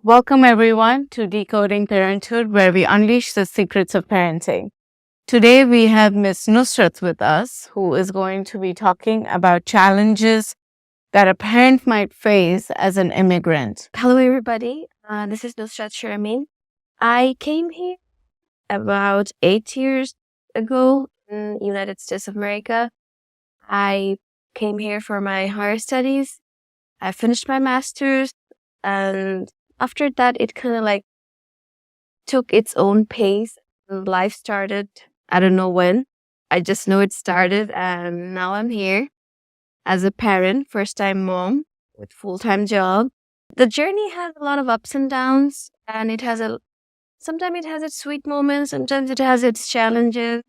Welcome everyone to Decoding Parenthood, where we unleash the secrets of parenting. Today we have Miss Nusrat with us, who is going to be talking about challenges that a parent might face as an immigrant. Hello, everybody. This is Nusrat Sharamin. I came here about 8 years ago in the United States of America. I came here for my higher studies. I finished my master's, and after that, it kind of took its own pace. Life started. I don't know when. I just know it started, and now I'm here as a parent, first-time mom with full-time job. The journey has a lot of ups and downs, and sometimes it has its sweet moments, sometimes it has its challenges,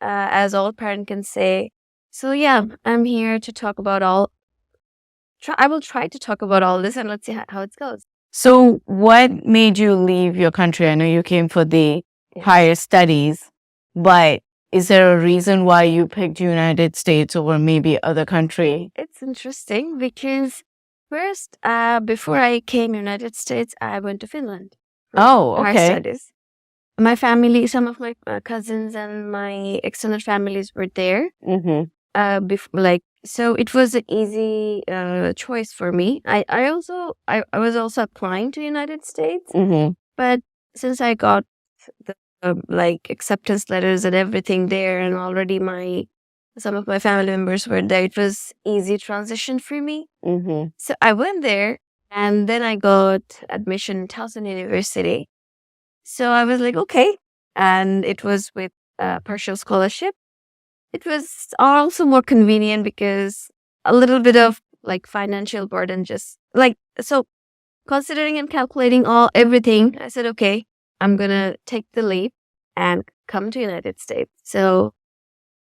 as all parent can say. So yeah, I'm here to talk about I will try to talk about all this, and let's see how it goes. So what made you leave your country? I know you came for the higher studies, but is there a reason why you picked United States over maybe other country? It's interesting because first, before I came United States, I went to Finland. Oh, Higher okay. studies. My family, some of my cousins and my extended families were there. Mm-hmm. So it was an easy choice for me. I was also applying to United States, Mm-hmm. but since I got the acceptance letters and everything there, and already some of my family members were there, it was easy transition for me. Mm-hmm. So I went there, and then I got admission in Towson University. So I was like, okay, and it was with a partial scholarship. It was also more convenient because a little bit of financial burden, so considering and calculating everything, I said, okay, I'm gonna take the leap and come to United States. So,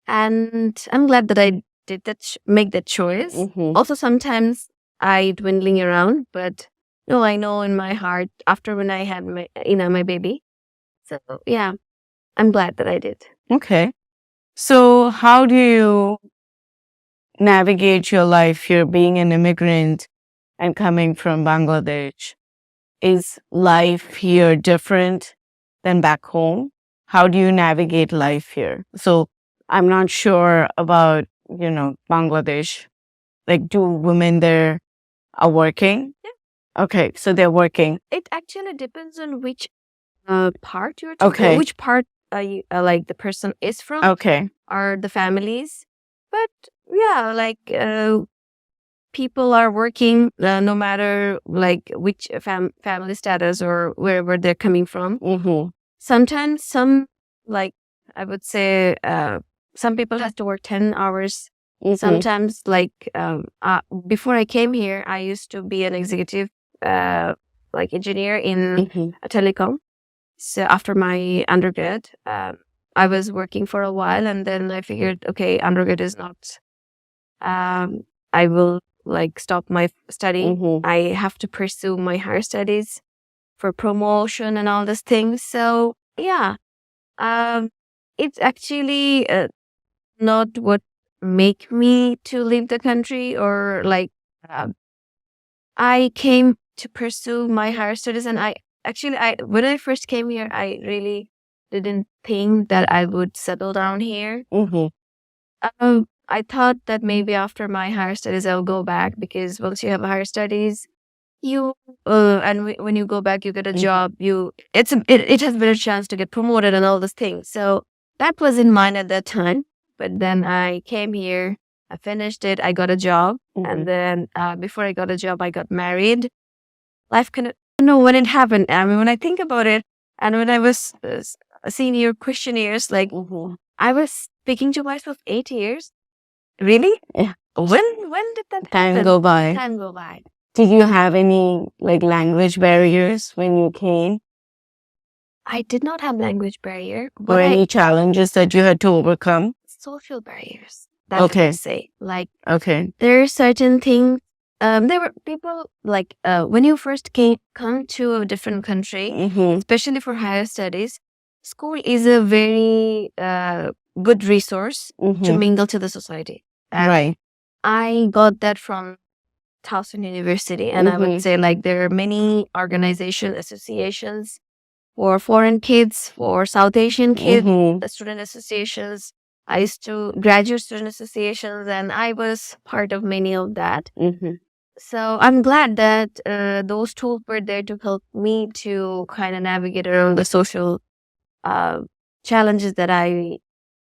and I'm glad that I did make that choice. Mm-hmm. Also, sometimes I dwindling around, but no, I know in my heart after when I had my baby. So yeah, I'm glad that I did. Okay. So how do you navigate your life here being an immigrant and coming from Bangladesh? Is life here different than back home? How do you navigate life here? So I'm not sure about, Bangladesh. Like, do women there are working? Yeah. Okay, so they're working. It actually depends on which part you're talking. Okay. Which part the person is from. Okay. Or the families. But yeah, people are working no matter which family status or wherever they're coming from. Mm-hmm. Sometimes I would say some people have to work 10 hours. Mm-hmm. Sometimes before I came here, I used to be an executive engineer in a telecom. So after my undergrad, I was working for a while, and then I figured, okay, undergrad is not. I will stop my study. Mm-hmm. I have to pursue my higher studies for promotion and all these things. So yeah, it's actually not what make me to leave the country or I came to pursue my higher studies, and when I first came here, I really didn't think that I would settle down here. Mm-hmm. I thought that maybe after my higher studies, I'll go back because once you have higher studies, when you go back, you get a job. It has better chance to get promoted and all those things. So that was in mind at that time. But then I came here. I finished it. I got a job. And then before I got a job, I got married. Life I don't know when it happened. I mean, when I think about it, and when I was a senior questionnaires, I was speaking to myself 8 years. Really? Yeah. When did that happen? Go by. Time go by. Did you have any language barriers when you came? I did not have language barrier. Or any challenges that you had to overcome? Social barriers. That I would say. Okay. There are certain things. There were people when you first come to a different country, especially for higher studies, school is a very good resource to mingle to the society. Right. I got that from Towson University, and I would say like there are many organizations, associations for foreign kids, for South Asian kids, the student associations. I used to graduate student associations, and I was part of many of that. So I'm glad that those tools were there to help me to kind of navigate around the social challenges that I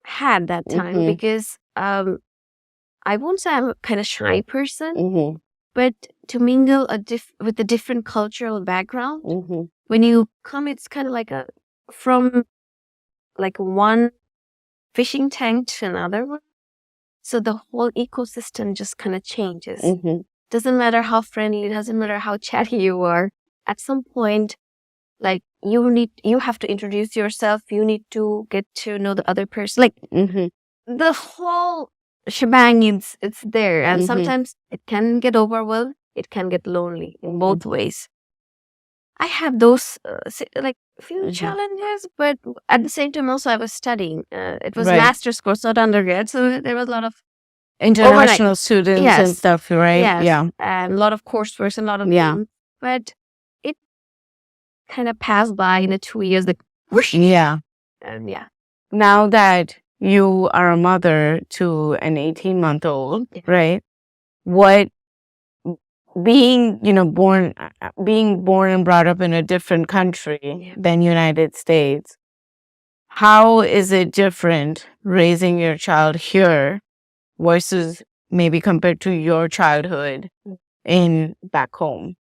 had that time, because I won't say I'm a kind of shy person, but to mingle with a different cultural background, when you come, it's kind of like from like one fishing tank to another one. So the whole ecosystem just kind of changes. Doesn't matter how friendly, doesn't matter how chatty you are. At some point, like you have to introduce yourself. You need to get to know the other person. Like the whole shebang it's there, and sometimes it can get overwhelmed. It can get lonely in both ways. I have those like few challenges, but at the same time also I was studying. It was master's course, not undergrad, so there was a lot of international students and stuff, right? Yes. Yeah, And a lot of coursework and a lot of things. But it kind of passed by in 2 years. Like whoosh. Yeah. And Now that you are a mother to an 18-month-old, right? What being born and brought up in a different country than United States, how is it different raising your child here versus maybe compared to your childhood in back home?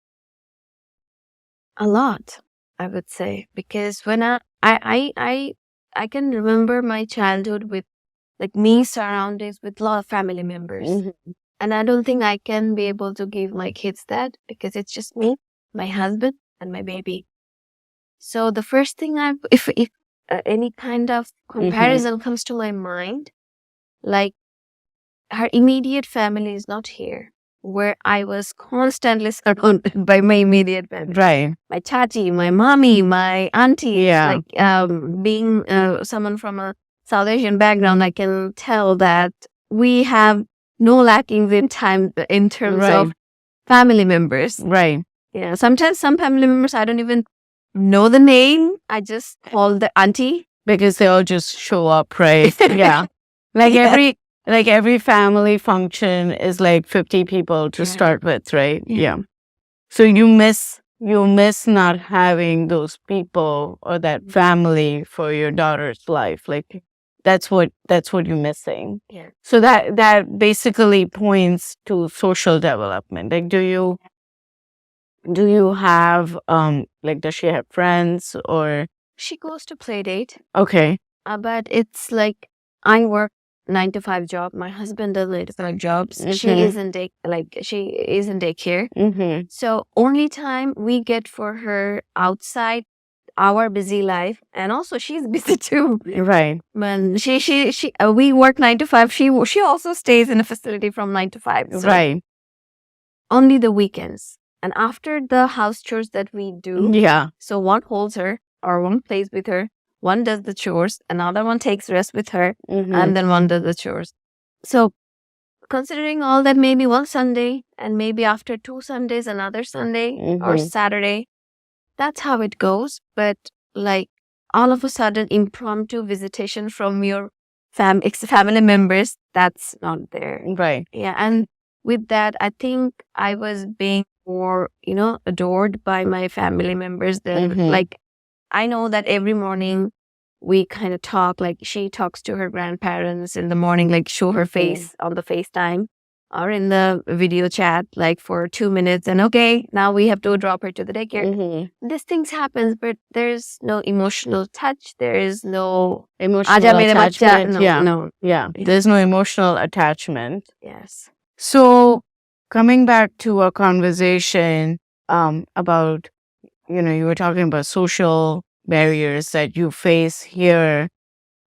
A lot, I would say, because when I can remember my childhood with like me surroundings with a lot of family members. And I don't think I can be able to give my kids that, because it's just me, my husband, and my baby. So the first thing if any kind of comparison comes to my mind, like her immediate family is not here, where I was constantly surrounded by my immediate family. Right. My tati, my mommy, my auntie. Yeah. Like being someone from a South Asian background, I can tell that we have no lackings in time in terms of family members. Right. Yeah. Sometimes some family members I don't even know the name. I just call the auntie because they all just show up, right? Yeah. Like every family function is like 50 people to start with, right? Yeah. So you miss not having those people or that family for your daughter's life. Like that's what you're missing. Yeah. So that basically points to social development. Like do you have like does she have friends or she goes to play date? Okay. But it's like I work 9 to 5 job. My husband does 9 to 5 jobs. She is in daycare. So only time we get for her outside our busy life, and also she's busy too. Right. When we work 9 to 5. She also stays in a facility from 9 to 5. So Right. only the weekends, and after the house chores that we do. Yeah. So one holds her, or one plays with her. One does the chores, another one takes rest with her, and then one does the chores. So, considering all that, maybe one Sunday, and maybe after 2 Sundays, another Sunday or Saturday, that's how it goes. But like all of a sudden, impromptu visitation from your family members, that's not there. Right. Yeah, and with that, I think I was being more, adored by my family members than like. I know that every morning we kind of talk, like she talks to her grandparents in the morning, like show her face on the FaceTime or in the video chat, like for 2 minutes. And okay, now we have to drop her to the daycare. These things happen, but there's no emotional touch. There is no emotional attachment. No. There's no emotional attachment. Yes. So coming back to a conversation about you were talking about social barriers that you face here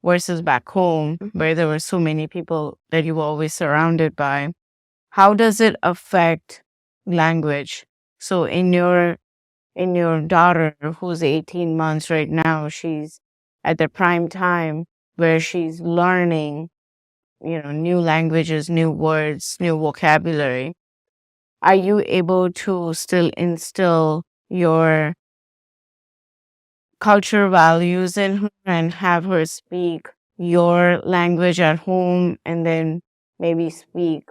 versus back home, where there were so many people that you were always surrounded by. How does it affect language? So in your daughter, who's 18 months right now, she's at the prime time where she's learning, new languages, new words, new vocabulary. are you able to still instill your cultural values in her and have her speak your language at home and then maybe speak,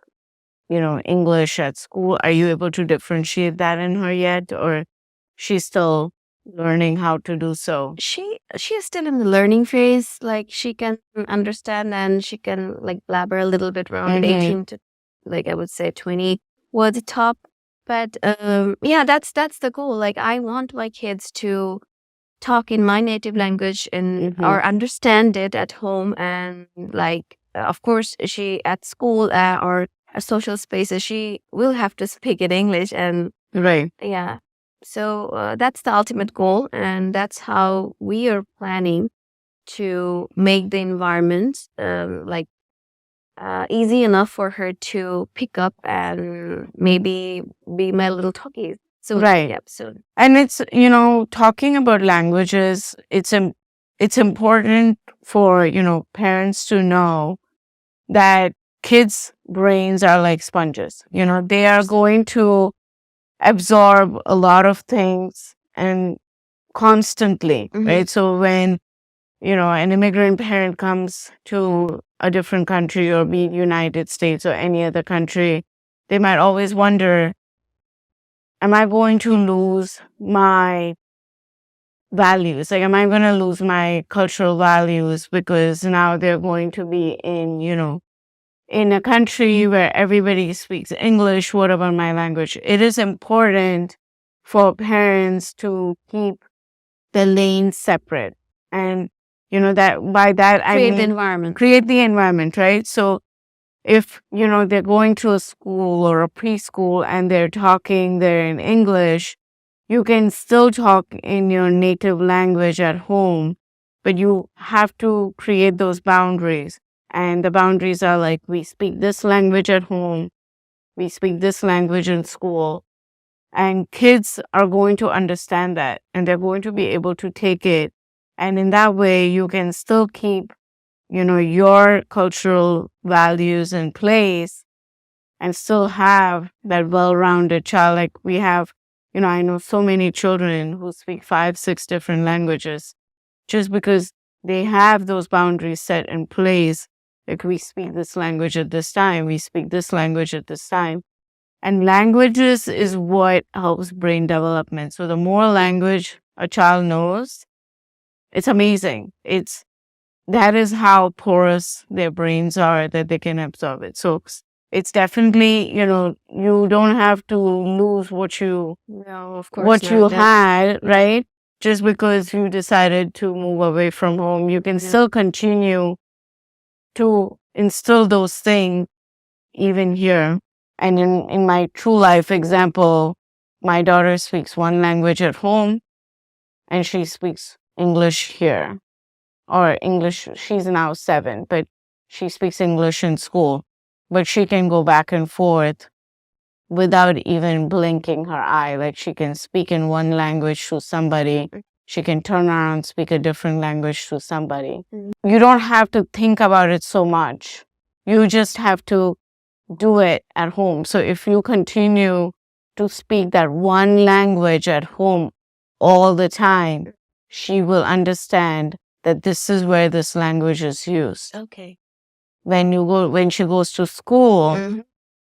English at school? Are you able to differentiate that in her yet, or she's still learning how to do so? She is still in the learning phase. Like, she can understand and she can like blabber a little bit around 18 to, like, I would say 20 words top. But yeah, that's the goal. Like, I want my kids to talk in my native language and or understand it at home, and like of course she at school or social spaces she will have to speak in English, and Right. yeah, so that's the ultimate goal, and that's how we are planning to make the environment like easy enough for her to pick up and maybe be my little talkies. So Right. yep, soon. And it's, talking about languages, it's important for, parents to know that kids' brains are like sponges. They are going to absorb a lot of things and constantly, right? So when, an immigrant parent comes to a different country, or be it United States or any other country, they might always wonder, am I going to lose my values? Like, am I going to lose my cultural values because now they're going to be in, in a country where everybody speaks English? What about my language? It is important for parents to keep the lanes separate. And, that by that, I Create the mean, environment. create the environment, right? So if, they're going to a school or a preschool and they're in English, you can still talk in your native language at home, but you have to create those boundaries. And the boundaries are like, we speak this language at home, we speak this language in school. And kids are going to understand that, and they're going to be able to take it. And in that way, you can still keep, your cultural values in place and still have that well-rounded child. Like we have, I know so many children who speak 5, 6 different languages just because they have those boundaries set in place. Like, we speak this language at this time, we speak this language at this time. And languages is what helps brain development. So the more language a child knows, it's amazing. That is how porous their brains are, that they can absorb it. So it's definitely, you don't have to lose what you No, of course what not. you had, right? Just because you decided to move away from home, you can still continue to instill those things even here. And in my true life example, my daughter speaks one language at home and she speaks English here. Or English, she's now 7, but she speaks English in school. But she can go back and forth without even blinking her eye. Like, she can speak in one language to somebody, she can turn around and speak a different language to somebody. You don't have to think about it so much. You just have to do it at home. So if you continue to speak that one language at home all the time, she will understand that this is where this language is used. Okay. When she goes to school,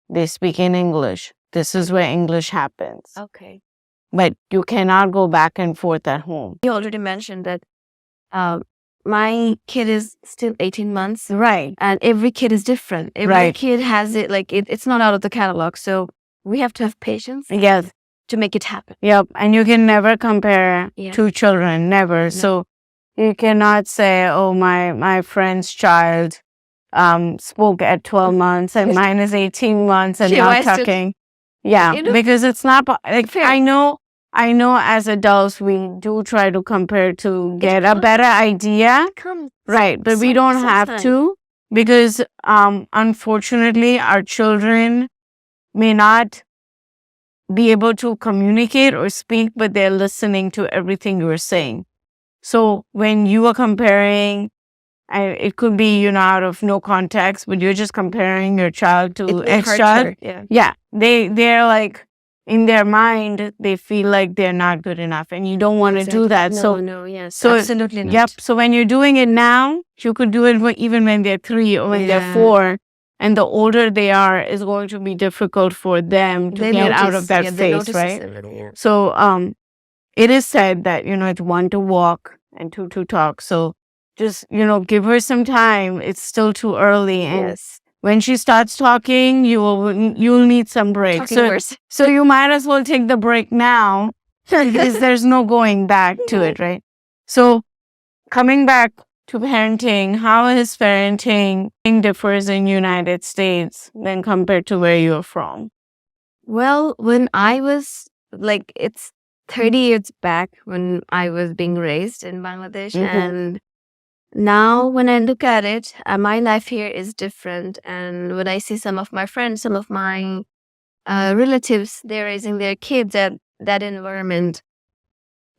they speak in English. This is where English happens. Okay. But you cannot go back and forth at home. You already mentioned that my kid is still 18 months. Right. And every kid is different. Every kid has it, like, it's not out of the catalog. So we have to have patience. Yes. To make it happen. Yep. And you can never compare two children. Never. No. So you cannot say, oh, my friend's child spoke at 12 months and mine is 18 months and now talking. Yeah, because it's not like fair. I know as adults we do try to compare to get a better idea. Right, but we don't have to, because unfortunately our children may not be able to communicate or speak, but they're listening to everything you're saying. So when you are comparing it could be, out of no context, but you're just comparing your child to X child. Yeah. They're like, in their mind, they feel like they're not good enough, and you don't want to do that. Absolutely not. Yep. So when you're doing it now, you could do it even when they're 3 or when they're 4. And the older they are, is going to be difficult for them to get out of that phase, right? So it is said that, it's 1 to walk and 2 to talk. So just, give her some time. It's still too early. And when she starts talking, you'll need some break. So you might as well take the break now because there's no going back to it, right? So coming back to parenting, how is parenting differs in United States than compared to where you're from? Well, when I was it's 30 years back when I was being raised in Bangladesh, and now when I look at it, my life here is different. And when I see some of my friends, some of my relatives, they're raising their kids at that environment,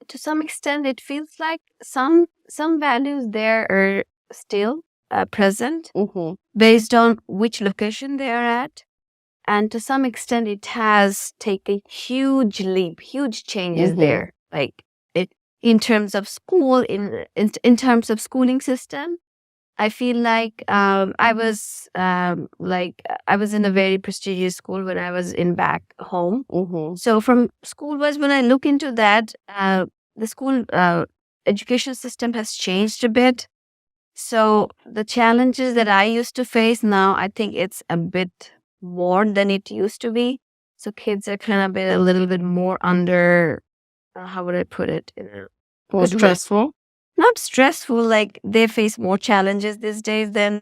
to some extent, it feels like some values there are still present based on which location they are at. And to some extent, it has taken huge leap, huge changes there. Like in terms of school, in terms of schooling system, I feel like I was in a very prestigious school when I was in back home. So from school was when I look into that, the school education system has changed a bit. So the challenges that I used to face now, I think it's a bit more than it used to be. So kids are kind of a little bit more under, how would I put it? More stressful? Not stressful, like they face more challenges these days than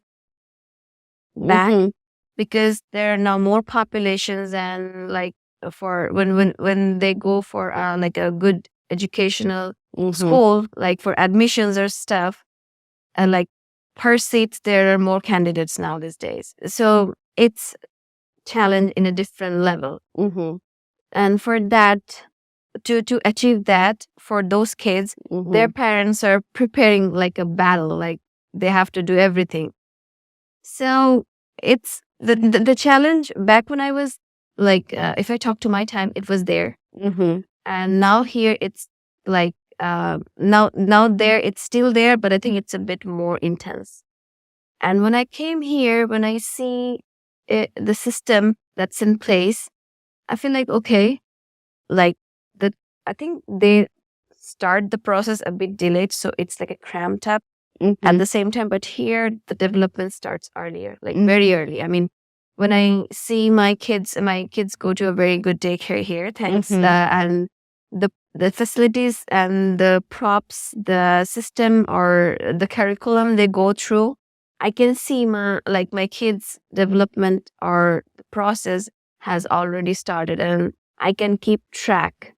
back, because there are now more populations, and like for when they go for like a good educational school, like for admissions or stuff, and like per seat, there are more candidates now these days. So it's challenge in a different level. And for that, to achieve that, for those kids, their parents are preparing like a battle, like they have to do everything. So it's the challenge back when I was like, if I talk to my time, it was there. And now here it's like, now there, it's still there, but I think it's a bit more intense. And when I came here, when I see the system that's in place, I feel like, okay, like I think they start the process a bit delayed, so it's like a cramped up at the same time. But here, the development starts earlier, like very early. I mean, when I see my kids go to a very good daycare here, thanks, and the facilities and the props, the system or the curriculum they go through, I can see my kids' development or the process has already started, and I can keep track.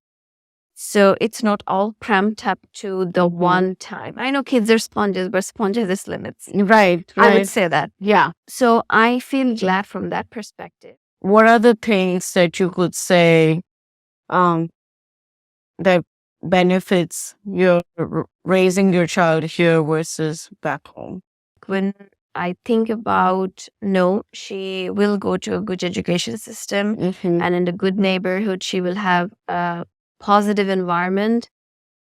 So it's not all cramped up to the one time. I know kids are sponges, but sponges is limits. Right. I would say that. Yeah. So I feel glad from that perspective. What are the things that you could say that benefits your raising your child here versus back home? When I think about, no, she will go to a good education system, and in a good neighborhood, she will have a positive environment,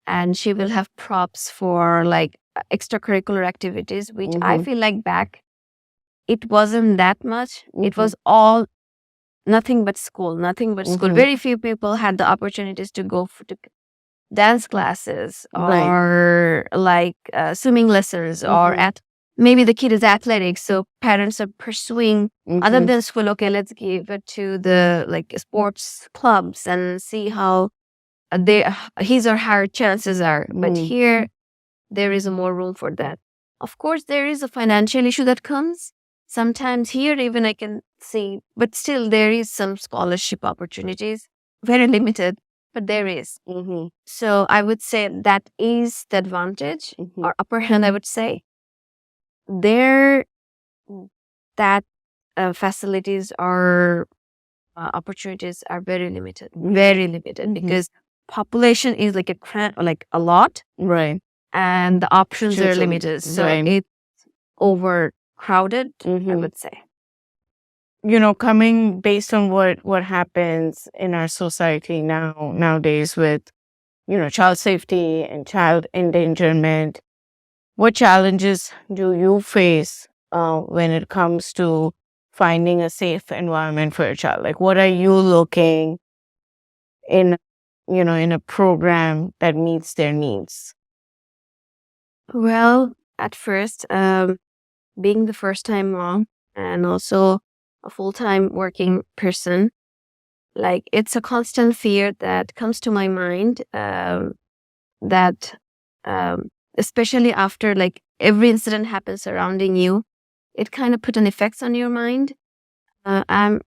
and she will have props for like extracurricular activities, which I feel like back, it wasn't that much. It was all nothing but school. Very few people had the opportunities to go to dance classes or like swimming lessons, or maybe the kid is athletic, so parents are pursuing other than school. Okay, let's give it to the like sports clubs and see how his or her chances are. But here, there is more room for that. Of course, there is a financial issue that comes. Sometimes here, even I can see, but still there is some scholarship opportunities, very limited, but there is. So I would say that is the advantage or upper hand, I would say. There, that facilities or opportunities are very limited, because population is like a lot, right, and the options are limited. So overcrowded, I Mhm. would say. Coming based on what happens in our society nowadays with, child safety and child endangerment, what challenges do you face when it comes to finding a safe environment for a child? Like, what are you looking in, in a program that meets their needs? Well, at first, being the first time mom and also a full-time working person, like it's a constant fear that comes to my mind, that especially after like every incident happens surrounding you, it kind of put an effect on your mind. I'm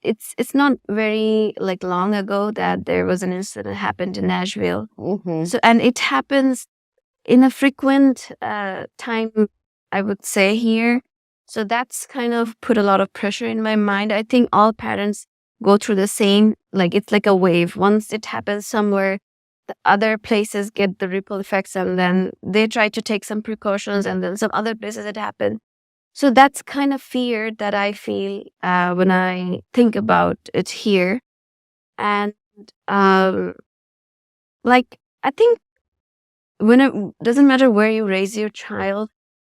it's not very like long ago that there was an incident happened in Nashville. Mm-hmm. So and it happens in a frequent time, I would say, here. So that's kind of put a lot of pressure in my mind. I think all parents go through the same, like it's like a wave. Once it happens somewhere, the other places get the ripple effects, and then they try to take some precautions, and then some other places it happens. So that's kind of fear that I feel when I think about it here. And like, I think when it doesn't matter where you raise your child,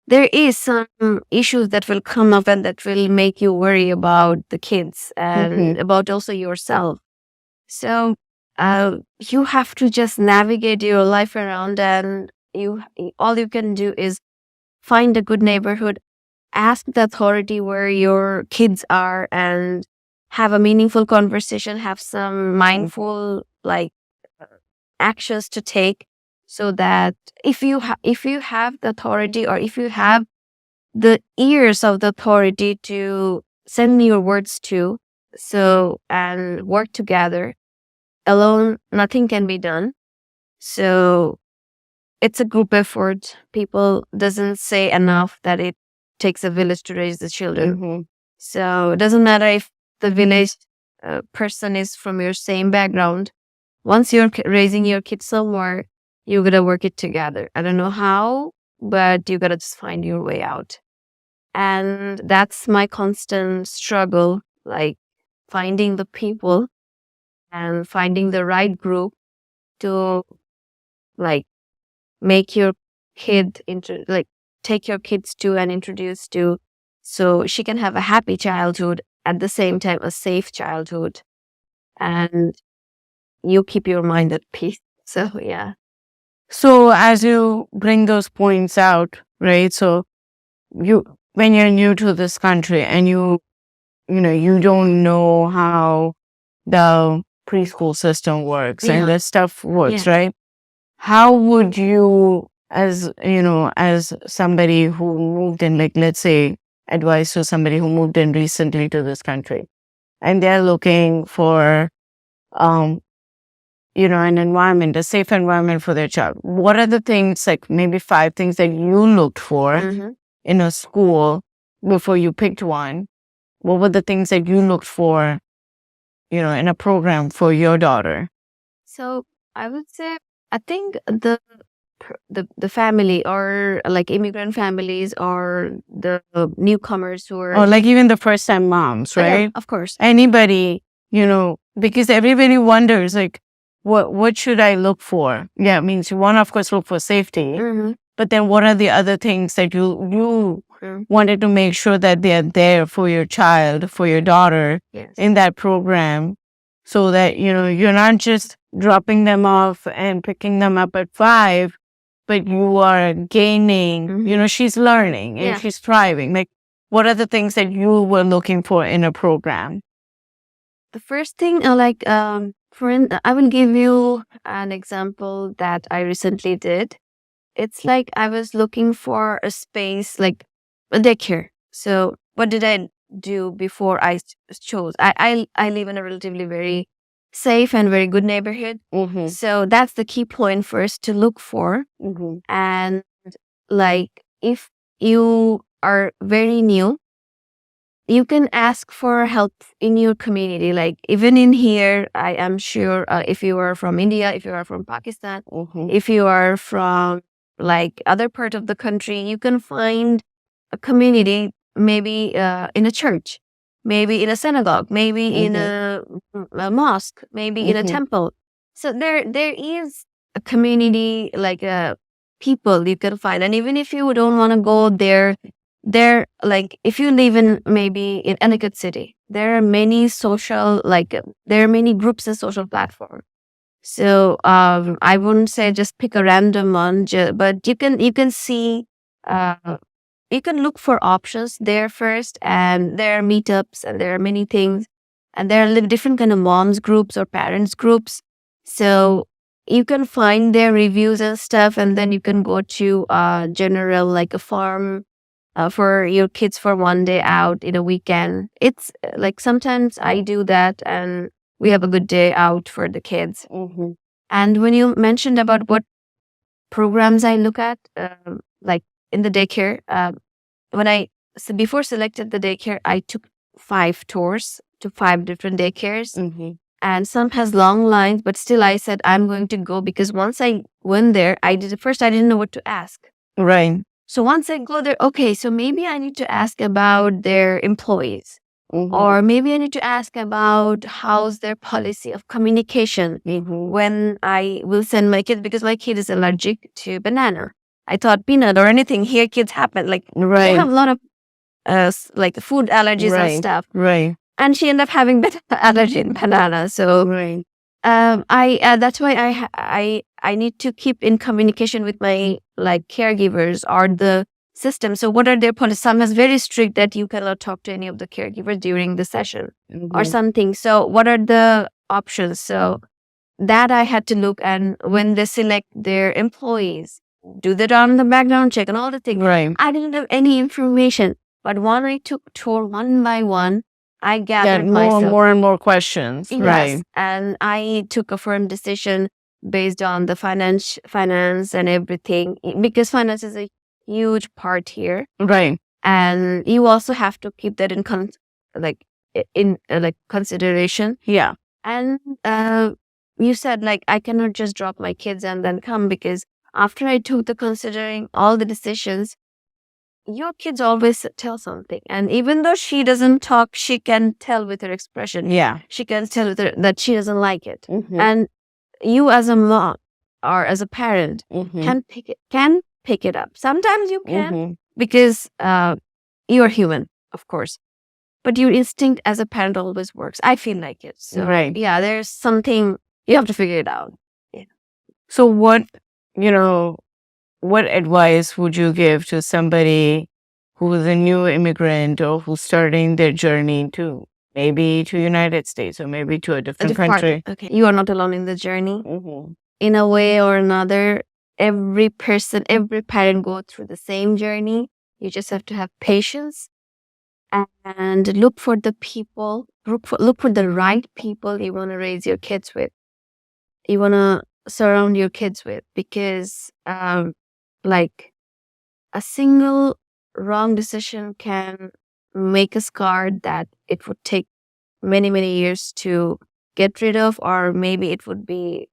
there is some issues that will come up and that will make you worry about the kids and Mhm. about also yourself. So you have to just navigate your life around, and all you can do is find a good neighborhood, ask the authority where your kids are, and have a meaningful conversation, have some mindful like actions to take, so that if you have the authority, or if you have the ears of the authority to send your words to, so and work together, alone nothing can be done. So it's a group effort. People doesn't say enough that it takes a village to raise the children. Mhm. So it doesn't matter if the village person is from your same background. Once you're raising your kids somewhere, you gotta work it together. I don't know how, but you gotta just find your way out. And that's my constant struggle, like finding the people and finding the right group to like make your kid into like take your kids to and introduce to, so she can have a happy childhood, at the same time a safe childhood, and you keep your mind at peace. So yeah. So as you bring those points out, right? So when you're new to this country and you don't know how the preschool system works and Yeah. the stuff works, Yeah. right? How would you, as somebody who moved in, like, let's say, advice to somebody who moved in recently to this country and they're looking for, um, an environment, a safe environment for their child? What are the things, like maybe 5 things that you looked for Mhm. in a school before you picked one? What were the things that you looked for, in a program for your daughter? So I would say, I think the family, or like immigrant families, or the newcomers who are Or like even the first time moms, yeah, right? of course. Anybody, because everybody wonders, like, what should I look for? Yeah, it means you want to, of course, look for safety, Mhm. but then what are the other things that you Mm. wanted to make sure that they're there for your child, for your daughter Yes. in that program, so that, you're not just dropping them off and picking them up at 5, but you are gaining, Mhm. she's learning and Yeah. she's thriving. Like, what are the things that you were looking for in a program? The first thing, I will give you an example that I recently did. It's like I was looking for a space, like a daycare. So what did I do before I chose? I live in a relatively very safe and very good neighborhood. Mm-hmm. So that's the key point first to look for. Mm-hmm. And like if you are very new, you can ask for help in your community. Like even in here, I am sure if you are from India, if you are from Pakistan, Mm-hmm. if you are from like other part of the country, you can find a community, maybe in a church, maybe in a synagogue, maybe in a mosque, maybe in a temple. So there is a community, like people you can find. And even if you don't want to go there, like if you live in maybe in a good city, there are many social, like there are many groups and social platforms. So I wouldn't say just pick a random one, but you can see, you can look for options there first, and there are meetups and there are many things, and there are different kind of moms groups or parents groups. So you can find their reviews and stuff, and then you can go to general, like a farm for your kids for one day out in a weekend. It's like sometimes I do that, and we have a good day out for the kids. And when you mentioned about what programs I look at, like in the daycare, before selected the daycare, I took 5 tours to 5 different daycares, and some has long lines, but still I said I'm going to go, because once I went there, I didn't know what to ask. Right. So once I go there, okay, so maybe I need to ask about their employees. Or maybe I need to ask about how's their policy of communication when I will send my kids, because my kid is allergic to banana. I thought peanut or anything. Here kids happen, like they have a lot of like food allergies and stuff. Right. And she ended up having allergy in banana. So that's why I need to keep in communication with my like caregivers or the system. So what are their policies? Some is very strict that you cannot talk to any of the caregivers during the session or something. So what are the options? So that I had to look, and when they select their employees, do they run the background check and all the things. Right. I didn't have any information, but when I took tour one by one, I gathered more and more questions. Yes, Right. and I took a firm decision based on the finance and everything, because finance is a huge part here. Right. And you also have to keep that in consideration. Yeah. And you said, like, I cannot just drop my kids and then come, because after I took the considering all the decisions, your kids always tell something. And even though she doesn't talk, she can tell with her expression. Yeah. She can tell with her that she doesn't like it. And you as a mom or as a parent can pick it up. Sometimes you can, because you're human, of course. But your instinct as a parent always works. I feel like it. So yeah, there's something, you have to figure it out. Yeah. So what advice would you give to somebody who is a new immigrant or who's starting their journey to maybe to United States or maybe to a different country? Okay. You are not alone in the journey. In a way or another, every parent go through the same journey. You just have to have patience and look for the people, look for the right people you want to raise your kids with. You want to surround your kids with, because like a single wrong decision can make a scar that it would take many, many years to get rid of, or maybe it would be,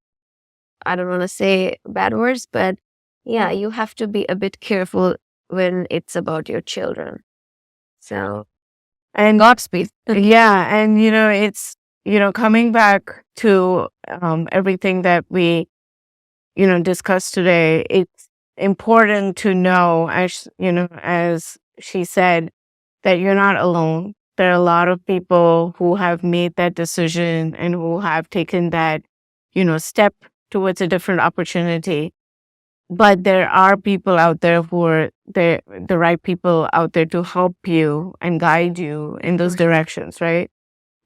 I don't want to say bad words, but yeah, you have to be a bit careful when it's about your children. So, and Godspeed. Yeah. And, it's, coming back to everything that we, discussed today, it's important to know, as she said, that you're not alone. There are a lot of people who have made that decision and who have taken that, step towards a different opportunity. But there are people out there who are the right people out there to help you and guide you in those directions, right?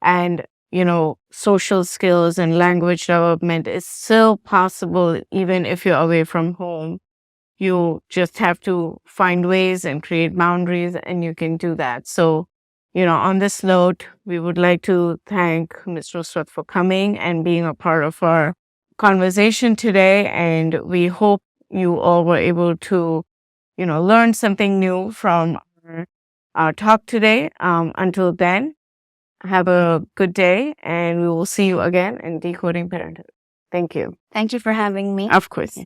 And, social skills and language development is still possible even if you're away from home. You just have to find ways and create boundaries, and you can do that. So, on this note, we would like to thank Ms. Nusrat for coming and being a part of our conversation today. And we hope you all were able to, learn something new from our talk today. Until then, have a good day, and we will see you again in Decoding Parenthood. Thank you. Thank you for having me. Of course.